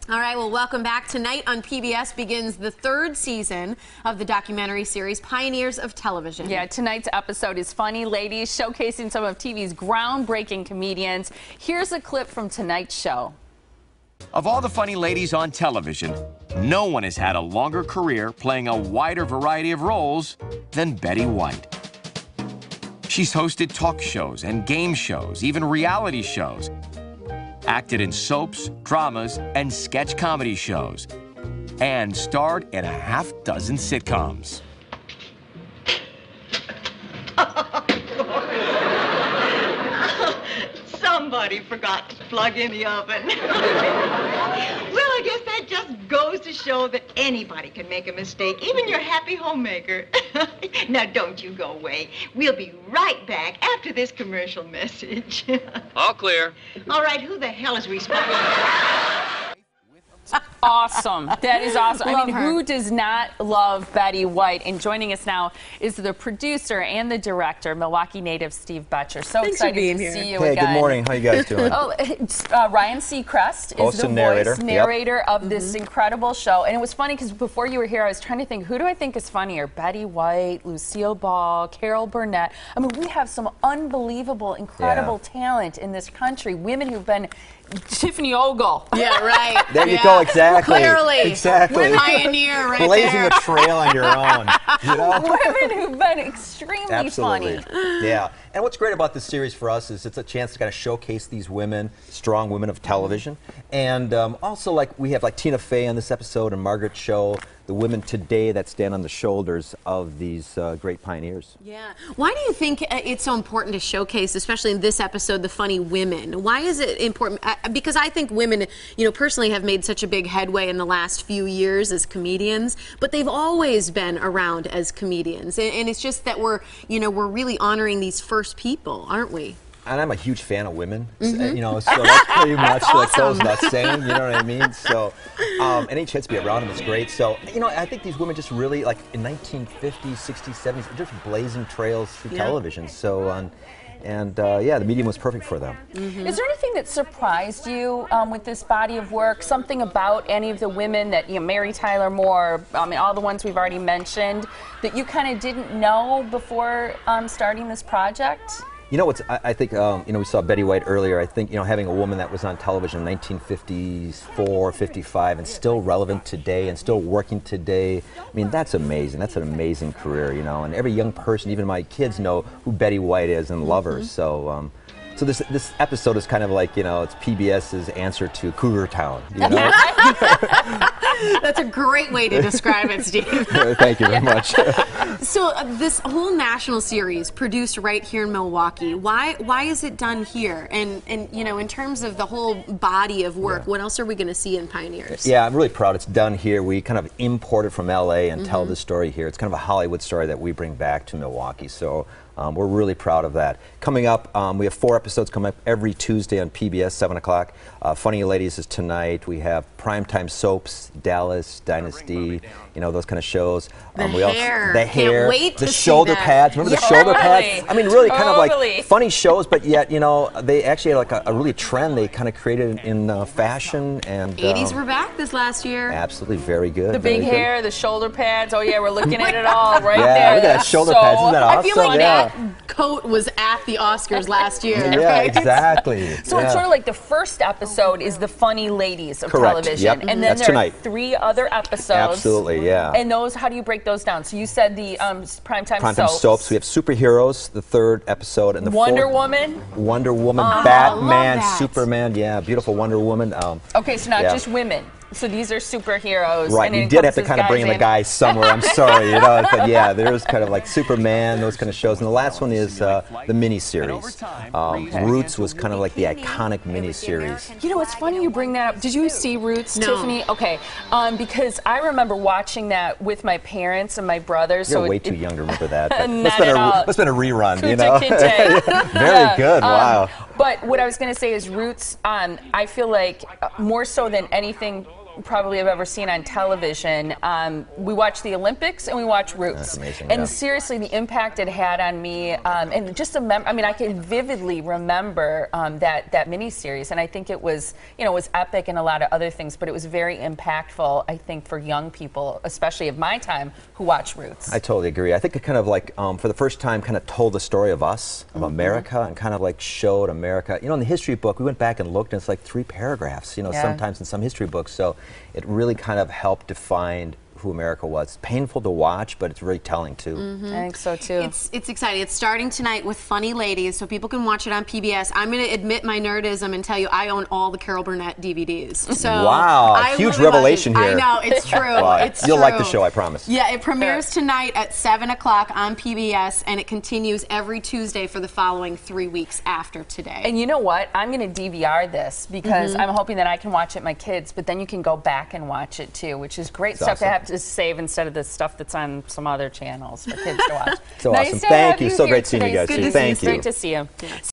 All right, well, welcome back. Tonight on PBS begins the third season of the documentary series Pioneers of Television. Yeah, tonight's episode is Funny Ladies, showcasing some of TV's groundbreaking comedians. Here's a clip from tonight's show. Of all the funny ladies on television, no one has had a longer career playing a wider variety of roles than Betty White. She's hosted talk shows and game shows, even reality shows, acted in soaps, dramas, and sketch comedy shows, and starred in a half-dozen sitcoms. Somebody forgot to plug in the oven. Well, I guess that just goes to show that anybody can make a mistake, even your happy homemaker. Now, don't you go away. We'll be right back after this commercial message. All clear. All right, who the hell is responsible? Awesome. That is awesome. I mean, her. who does not love Betty White? And joining us now is the producer and the director, Milwaukee native Steve Boettcher. So Thanks excited for being to here. see you Hey, again. good morning. How you guys doing? Oh, Ryan Seacrest is Also the narrator. voice narrator of this incredible show. And it was funny because before you were here, I was trying to think, who do I think is funnier? Betty White, Lucille Ball, Carol Burnett. I mean, we have some unbelievable, incredible talent in this country. Women who've been Tiffany Ogle. Yeah, right. There you go, exactly. Clearly. Exactly. Pioneer right Blazing there. a trail on your own. You know? Women who've been extremely Absolutely. funny. Yeah. And what's great about this series for us is it's a chance to kind of showcase these women, strong women of television. And also, like, we have like Tina Fey on this episode and Margaret Cho, the women today that stand on the shoulders of these great pioneers. Yeah. Why do you think it's so important to showcase, especially in this episode, the funny women? Why is it important? Because I think women, you know, personally have made such a big headway in the last few years as comedians, but they've always been around as comedians. And it's just that we're really honoring these first people, aren't we? And I'm a huge fan of women, you know, so that's pretty much what goes without saying, you know what I mean? So, any chance to be around them is great. So, you know, I think these women just really, like, in 1950s, 60s, 70s, just blazing trails through television. So, yeah, the medium was perfect for them. Is there anything that surprised you with this body of work? Something about any of the women that, you know, Mary Tyler Moore, I mean, all the ones we've already mentioned, that you kind of didn't know before starting this project? You know what's, I think, you know, we saw Betty White earlier. I think, you know, having a woman that was on television in 1954, 55, and still relevant today and still working today, I mean, that's amazing. That's an amazing career, you know. And every young person, even my kids, know who Betty White is and love her. So, so this episode is kind of like, you know, it's PBS's answer to Cougar Town, you know? That's a great way to describe it, Steve. Thank you very much. So this whole national series produced right here in Milwaukee, why is it done here? And you know, in terms of the whole body of work, what else are we going to see in Pioneers? Yeah, I'm really proud it's done here. We kind of import it from LA and tell the story here. It's kind of a Hollywood story that we bring back to Milwaukee. So we're really proud of that. Coming up, we have 4 episodes coming up every Tuesday on PBS, 7 o'clock. Funny Ladies is tonight. We have primetime soaps, Dallas, Dynasty, you know, those kind of shows. The hair. The hair, Can't wait the to see shoulder that. pads. Remember the shoulder pads? I mean, really kind of like funny shows, but yet, you know, they actually had like a really trend they kind of created in fashion. And 80s were back this last year. Absolutely, very good. The big hair, the shoulder pads. Oh yeah, we're looking at it all right yeah, there. look at that shoulder pads. Isn't that awesome? I feel like that coat was at the Oscars last year. Yeah, right? exactly. So it's sort of like the first episode is the funny ladies of television. Yep. And then That's there tonight. are 3 other episodes. Absolutely, yeah. And those, how do you break those down? So you said the primetime soaps. We have Superheroes, the 3rd episode, and the Wonder 4th, Woman. Wonder Woman, I Batman, love that. Superman. Yeah, beautiful Wonder Woman. Okay, so not just women. So these are superheroes. Right, and you it did have to encompasses kind of bring in the guys somewhere. I'm sorry, you know, but yeah, there's kind of like Superman, those kind of shows. And the last one is the miniseries. Roots was kind of like the iconic miniseries. You know, it's funny you bring that up. Did you see Roots, No. Tiffany? Okay, because I remember watching that with my parents and my brothers. You're so way too young to remember that. But Not that's been at all. that's been a rerun, you Kunta know. Kinte. Very good. Wow. But what I was going to say is Roots, I feel like more so than anything probably have ever seen on television. We watch the Olympics and we watch Roots. That's amazing. And yeah. seriously, the impact it had on me, and just I mean, I can vividly remember that miniseries, and I think it was, you know, it was epic and a lot of other things, but it was very impactful, I think, for young people, especially of my time, who watch Roots. I totally agree. I think it kind of like, for the first time, kind of told the story of us, of America, and kind of like showed America. You know, in the history book, we went back and looked, and it's like 3 paragraphs, you know, sometimes in some history books. So it really kind of helped define who America was. Painful to watch, but it's really telling too. I think so too. It's exciting. It's starting tonight with Funny Ladies, so people can watch it on PBS. I'm going to admit my nerdism and tell you I own all the Carol Burnett DVDs. So wow, huge revelation here. I know, it's true. It's You'll true. like the show, I promise. Yeah, it premieres tonight at 7 o'clock on PBS, and it continues every Tuesday for the following 3 weeks after today. And you know what? I'm going to DVR this because I'm hoping that I can watch it with my kids, but then you can go back and watch it too, which is great stuff to have to save instead of the stuff that's on some other channels for kids to watch. So nice awesome. to Thank have you. So here great seeing you today. guys. Good to Thank see you. you. It's great to see you.